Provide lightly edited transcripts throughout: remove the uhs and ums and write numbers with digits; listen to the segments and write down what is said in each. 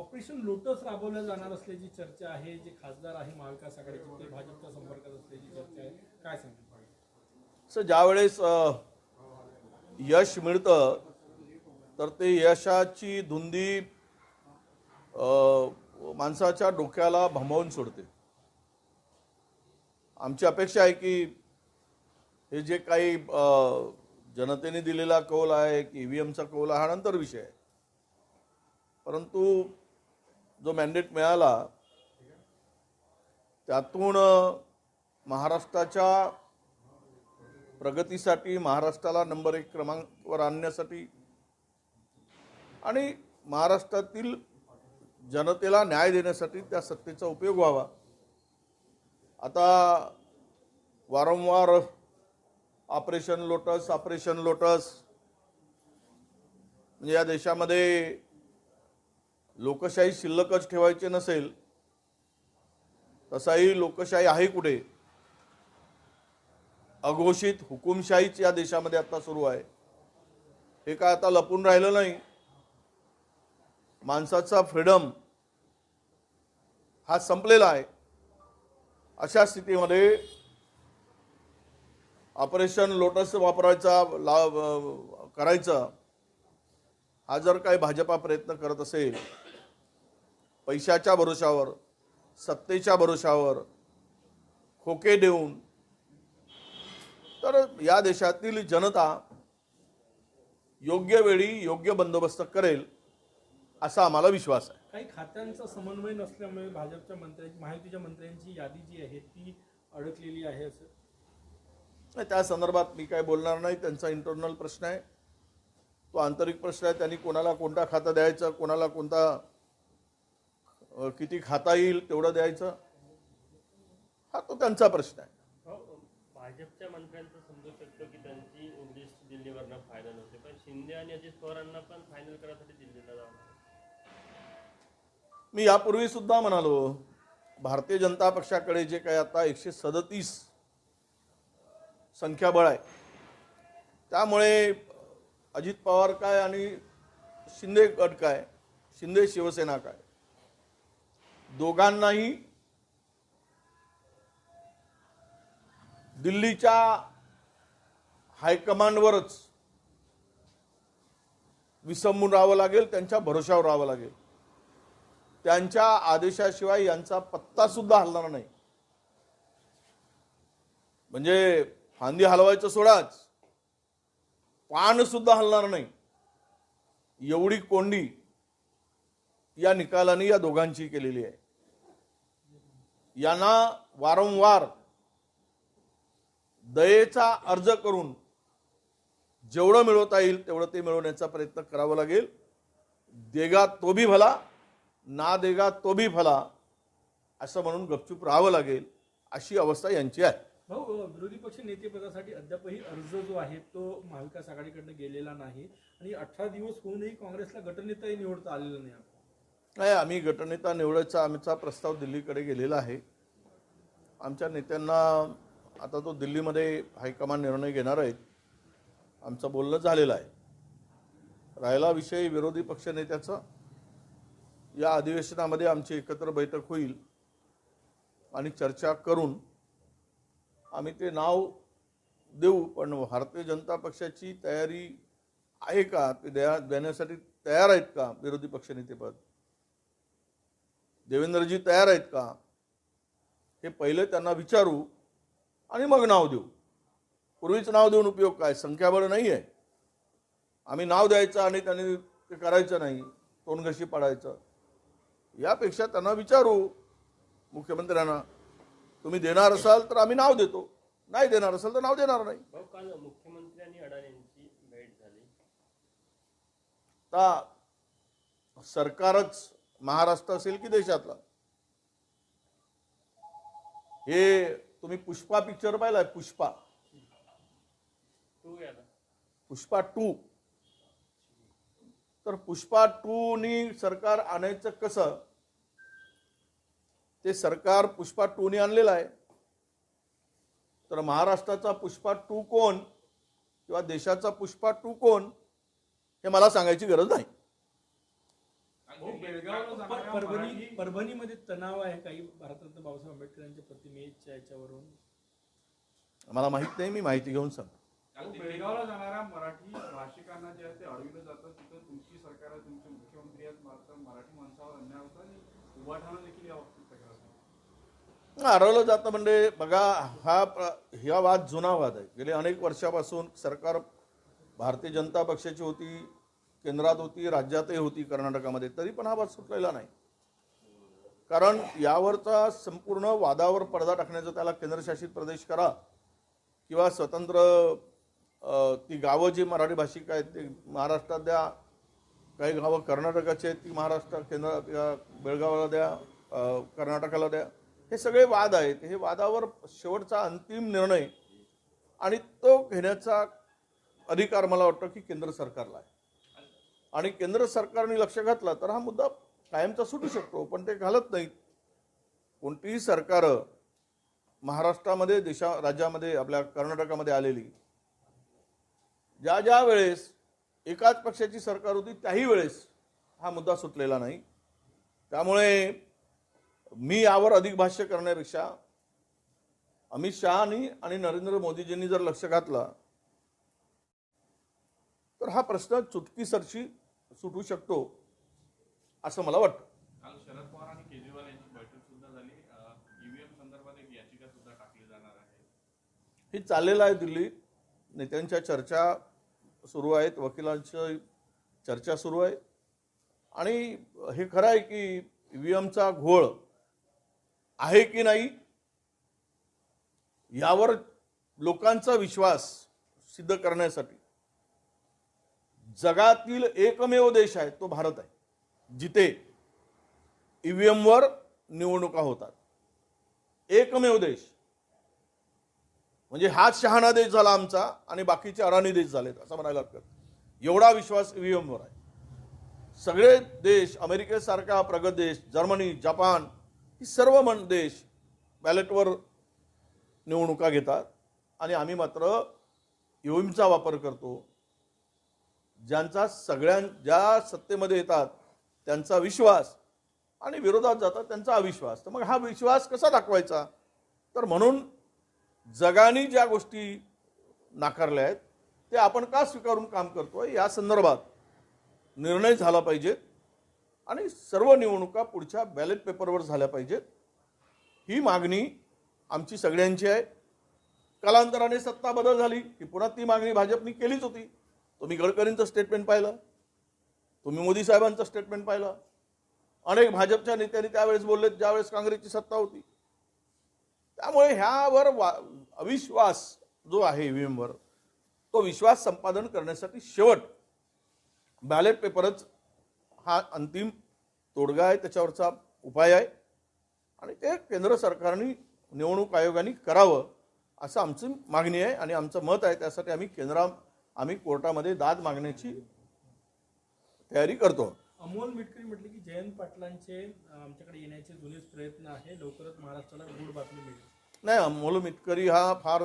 Operation lotus राबवलं जाणार असल्याची चर्चा आहे. जे खासदार आहे महाविकास आघाडीचे ते भाजपच्या संपर्कात असल्याची चर्चा आहे. काय सांगतो? ज्यावेळेस यश मिळतं तर ते यशाची धुंदी माणसाच्या डोक्याला भांबवून सोडते. आमची अपेक्षा आहे की हे जे काही जनतेने दिलेला कौल आहे की ईव्हीएमचा कौल हा नंतर विषय आहे, परंतु जो मॅन्डेट मिळाला त्यातून महाराष्ट्राच्या प्रगतीसाठी, महाराष्ट्राला नंबर 1 क्रमांकावर आणण्यासाठी आणि महाराष्ट्रातील जनतेला न्याय देण्यासाठी त्या सत्तेचा उपयोग व्हावा. आता वारंवार ऑपरेशन लोटस म्हणजे या देशामध्ये लोकशाही शिल्लकच ठेवायची नसेल तसाही लोकशाही आहे कुठे? अघोषित हुकुमशाहीच या देशामध्ये आता सुरू आहे. हे काय आता लपून राहिलं नाही. माणसाचा फ्रीडम हा संपलेला आहे. अशा स्थितीमध्ये ऑपरेशन लोटस करायचा हा जर काही भाजपा प्रयत्न करत असेल, पैशाच्या भरोशावर, सत्तेच्या भरोशावर खोके देऊन, तर या देशातील जनता योग्य वेळी योग्य बंदोबस्त करेल असा आम्हाला विश्वास आहे. काही खात्यांचा समन्वय नसल्यामुळे भाजपच्या मंत्र्यांची, महायुतीच्या मंत्र्यांची यादी जी आहे ती अडकलेली आहे असं नाही. त्या संदर्भात मी काय बोलणार नाही. त्यांचा इंटरनल प्रश्न आहे, तो आंतरिक प्रश्न आहे. त्यांनी कोणाला कोणता खाता द्यायचा, कोणाला कोणता किती खाता येईल तेवढं द्यायचं, हा तो त्यांचा प्रश्न आहे. भाजपच्या मंत्र्यांचं समजू शकतो की त्यांची लिस्ट दिल्लीवरनं फायनल होते, पण शिंदे आणि अजित पवारांना पण फायनल करण्यासाठी दिल्लीला जावं. मी यापूर्वी सुद्धा म्हणालो, भारतीय जनता पक्षाकडे जे काही आता 137 संख्याबळ आहे, त्यामुळे अजित पवार काय आणि शिंदे गट काय, शिंदे शिवसेना काय, दोघांनाही दिल्लीच्या हायकमांडवरच विसंबून राहावं लागेल, त्यांच्या भरोशावर राहावं लागेल. त्यांच्या आदेशाशिवाय यांचा पत्ता सुद्धा हलणार नाही. म्हणजे फांदी हलवायचं सोडाच, पान सुद्धा हलणार नाही. एवढी कोंडी या निकालाने या दोघांची केलेली आहे. यांना वारंवार दयेचा अर्ज करून जेवढं मिळवता येईल तेवढं ते मिळवण्याचा प्रयत्न करावा लागेल. देगा तो भी भला, ना देगा तो भी भला असं म्हणून गपचूप राहावं लागेल, अशी अवस्था यांची आहे. भाऊ, विरोधी पक्ष नेतेपदासाठी अद्यापही अर्ज जो आहे तो महाविकास आघाडीकडनं गेलेला नाही आणि 18 दिवस होऊनही काँग्रेसला गटनेताही निवडता आलेला नाही. नाही, आम्ही गटनेता निवडायचा आमचा प्रस्ताव दिल्लीकडे गेलेला आहे. आमच्या नेत्यांना आता तो दिल्लीमध्ये हायकमांड निर्णय घेणार आहेत. आमचं बोलणं झालेलं आहे. राहिला विषय विरोधी पक्ष नेत्याचा, या अधिवेशनामध्ये आमची एकत्र बैठक होईल आणि चर्चा करून आम्ही ते नाव देऊ. पण भारतीय जनता पक्षाची तयारी आहे का, ते देण्यासाठी तयार आहेत का? विरोधी पक्षनेतेपद देवेंद्रजी तयार आहेत का, हे पहिले त्यांना विचारू आणि मग नाव देऊ. पूर्वीच नाव देऊन उपयोग काय? संख्याबळ नाही आहे. आम्ही नाव द्यायचं आणि त्यांनी ते करायचं नाही, तोंडघशी पाडायचं. यापेक्षा त्यांना विचारू, मुख्यमंत्र्यांना, तुम्ही देणार असाल तर आम्ही नाव देतो, नाही देणार असाल तर नाव देणार नाही. भाऊ, काल मुख्यमंत्री आणि अडाणींची भेट झाली. आता सरकारच महाराष्ट्र असेल की देशातला, हे तुम्ही पुष्पा पिक्चर पाहिलाय? पुष्पा 2 तर पुष्पा 2 नी सरकार आणायचं कसं, ते सरकार पुष्पा 2 नी आणलेलं आहे. तर महाराष्ट्राचा पुष्पा 2 कोण किंवा देशाचा पुष्पा 2 कोण हे मला सांगायची गरज नाही. परभणीमध्ये तणाव आहे काही भारतरत्न बाबासाहेब आंबेडकरांच्या प्रतिमेच्या याच्यावरून. मला माहित नाही, मी माहिती घेऊन सांगतो. बेळगावला जाणाऱ्या मराठी भाषिकांना जे आहे ते अडविलं जातं, तिथं तुमची सरकार आहे, तुमचे मुख्यमंत्री आहेत, मात्र मराठी माणसावर अन्याय होता आणि उभाठाणं देखील या बाबतीत तक्रार आहे. हरवलं जातं म्हणजे बघा, हा वाद जुना वाद आहे. गेले अनेक वर्षापासून सरकार भारतीय जनता पक्षाची होती, केंद्रात होती, राज्यातही होती, कर्नाटकामध्ये, तरी पण हा वाद सुटलेला नाही. कारण यावरचा संपूर्ण वादावर पडदा टाकण्याचं, त्याला केंद्रशासित प्रदेश करा किंवा स्वतंत्र ती गावं जी मराठी भाषिक आहेत ते महाराष्ट्रात द्या, काही गावं कर्नाटकाची आहेत ती महाराष्ट्र केंद्र बेळगावला द्या, कर्नाटकाला द्या, हे सगळे वाद आहेत. हे वादावर शेवटचा अंतिम निर्णय आणि तो घेण्याचा अधिकार मला वाटतं की केंद्र सरकारला आहे. आणि केंद्र सरकारने लक्ष घातलं तर हा मुद्दा कायमचा सुटू शकतो, पण ते घालत नाहीत. कोणतीही सरकार महाराष्ट्रामध्ये, राज्यामध्ये, आपल्या कर्नाटकामध्ये आलेली, ज्या वेळेस एकाच पक्षाची सरकार होती त्याही वेळेस हा मुद्दा सुटलेला नाही. त्यामुळे मी यावर अधिक भाष्य करण्यापेक्षा अमित शहानी आणि नरेंद्र मोदीजींनी जर लक्ष घातलं तर हा प्रश्न चुटकीसरशी सुटू शकतो असं मला वाटतं. काल शरद पवार आणि केजरीवाल यांची बैठक सुद्धा झाली. ईव्हीएम संदर्भात एक याचिका सुद्धा टाकली जाणार आहे. हे चाललेलं आहे. दिल्लीत नेत्यांच्या चर्चा सुरू आहेत, वकिलांची चर्चा सुरू आहे. आणि हे खरं आहे की ईव्हीएमचा घोळ आहे की नाही यावर लोकांचा विश्वास सिद्ध करण्यासाठी जगातील एकमेव देश आहे तो भारत आहे, जिथे ईव्हीएमवर निवडणुका होतात. एकमेव देश. म्हणजे हाच शहाणा देश झाला आमचा आणि बाकीचे अडाणी देश झालेत असं म्हणायला हरकत. एवढा विश्वास ईव्हीएमवर आहे. सगळे देश, अमेरिकेसारखा प्रगत देश, जर्मनी, जपान, ही सर्व देश बॅलेटवर निवडणुका घेतात आणि आम्ही मात्र ईव्हीएमचा वापर करतो. ज्या सत्तेमध्ये येतात त्यांचा विश्वास आणि विरोधात जातात त्यांचा अविश्वास. तर मग हा विश्वास कसा दाखवायचा? तर म्हणून जगाने ज्या गोष्टी नाकारल्या आहेत ते आपण का स्वीकारून काम करतोय या संदर्भात निर्णय झाला पाहिजे आणि सर्व निवडणुका पुढच्या बॅलेट पेपरवर झाल्या पाहिजेत. ही मागणी आमची सगळ्यांची आहे. कालांतराने सत्ता बदल झाली की पुन्हा ती मागणी भाजपने केलीच होती. तुम्ही गडकरींचं स्टेटमेंट पाहिलं, तुम्ही मोदी साहेबांचं स्टेटमेंट पाहिलं. अनेक भाजपच्या नेत्यांनी त्यावेळेस बोलले ज्यावेळेस काँग्रेसची सत्ता होती. त्यामुळे ह्यावर अविश्वास जो आहे ईव्हीएमवर, तो विश्वास संपादन करण्यासाठी शेवट बॅलेट पेपरच हा अंतिम तोडगा आहे, त्याच्यावरचा उपाय आहे. आणि ते केंद्र सरकारने, निवडणूक आयोगाने करावं असं आमची मागणी आहे आणि आमचं मत आहे. त्यासाठी आम्ही कोर्टामध्ये दाद मागण्याची तयारी करतो. अमोल मिटकरी म्हटले की जयंत पाटलांचे आमच्याकडे येण्याचे जुनेच प्रयत्न आहे, लवकरच महाराष्ट्राला गुड बातमी मिळेल. नाही, अमोल मिटकरी हा फार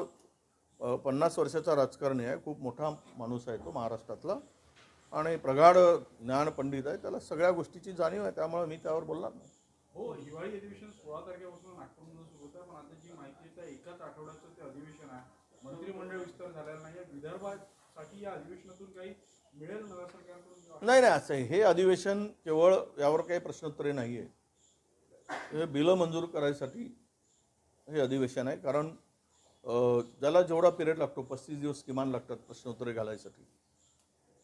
50 वर्षाचा राजकारणी आहे. खूप मोठा माणूस आहे तो महाराष्ट्रातला आणि प्रगाढ ज्ञान पंडित आहे. त्याला सगळ्या गोष्टीची जाणीव आहे. त्यामुळे मी त्यावर बोलणार नाही. हो, हिवाळी अधिवेशन 16 तारखेपासून नागपूरमध्ये सुरू होतं, पण आता जी माहिती आहे एकाच आठवड्याचं ते अधिवेशन आहे. मंत्रिमंडळ विस्तार झालेला नाही. विदर्भासाठी या अधिवेशनातून काही मिळेल नव्या सरकारकडून? नाही, असं आहे. हे अधिवेशन केवळ यावर काही प्रश्नोत्तरे नाही आहे. हे बिलं मंजूर करायसाठी हे अधिवेशन आहे. कारण ज्याला जेवढा पिरियड लागतो, 35 दिवस किमान लागतात प्रश्नोत्तरे घालायसाठी.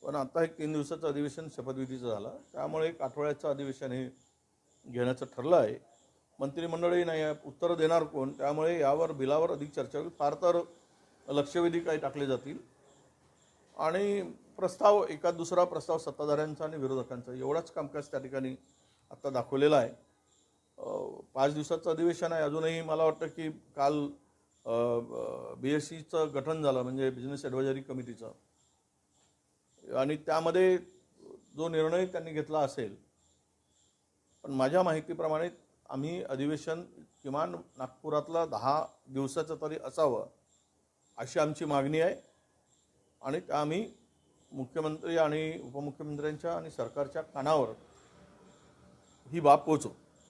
पण आता एक 3 दिवसाचं अधिवेशन शपथविधीचं झालं, त्यामुळे एक आठवड्याचं अधिवेशन हे घेण्याचं ठरलं आहे. मंत्रिमंडळही नाही आहे, उत्तरं देणार कोण? त्यामुळे यावर बिलावर अधिक चर्चा होईल. फार तर लक्षवेधी काही टाकले जातील आणि प्रस्ताव, एका दुसरा प्रस्ताव सत्ताधाऱ्यांचा आणि विरोधकांचा, एवढाच कामकाज त्या ठिकाणी आत्ता दाखवलेलं आहे. 5 दिवसाचं अधिवेशन आहे. अजूनही मला वाटतं की काल BSCचं गठन झालं, म्हणजे बिझनेस ॲडव्हायझरी कमिटीचं, आणि त्यामध्ये जो निर्णय त्यांनी घेतला असेल. पण माझ्या माहितीप्रमाणे आम्ही अधिवेशन किमान नागपुरातला 10 दिवसाचं तरी असावं अशी आमची मागणी आहे. आणि आम्ही मुख्यमंत्री आणि उपमुख्यमंत्र्यांच्या आणि सरकारच्या कानावर ही बाब पोहोचवू.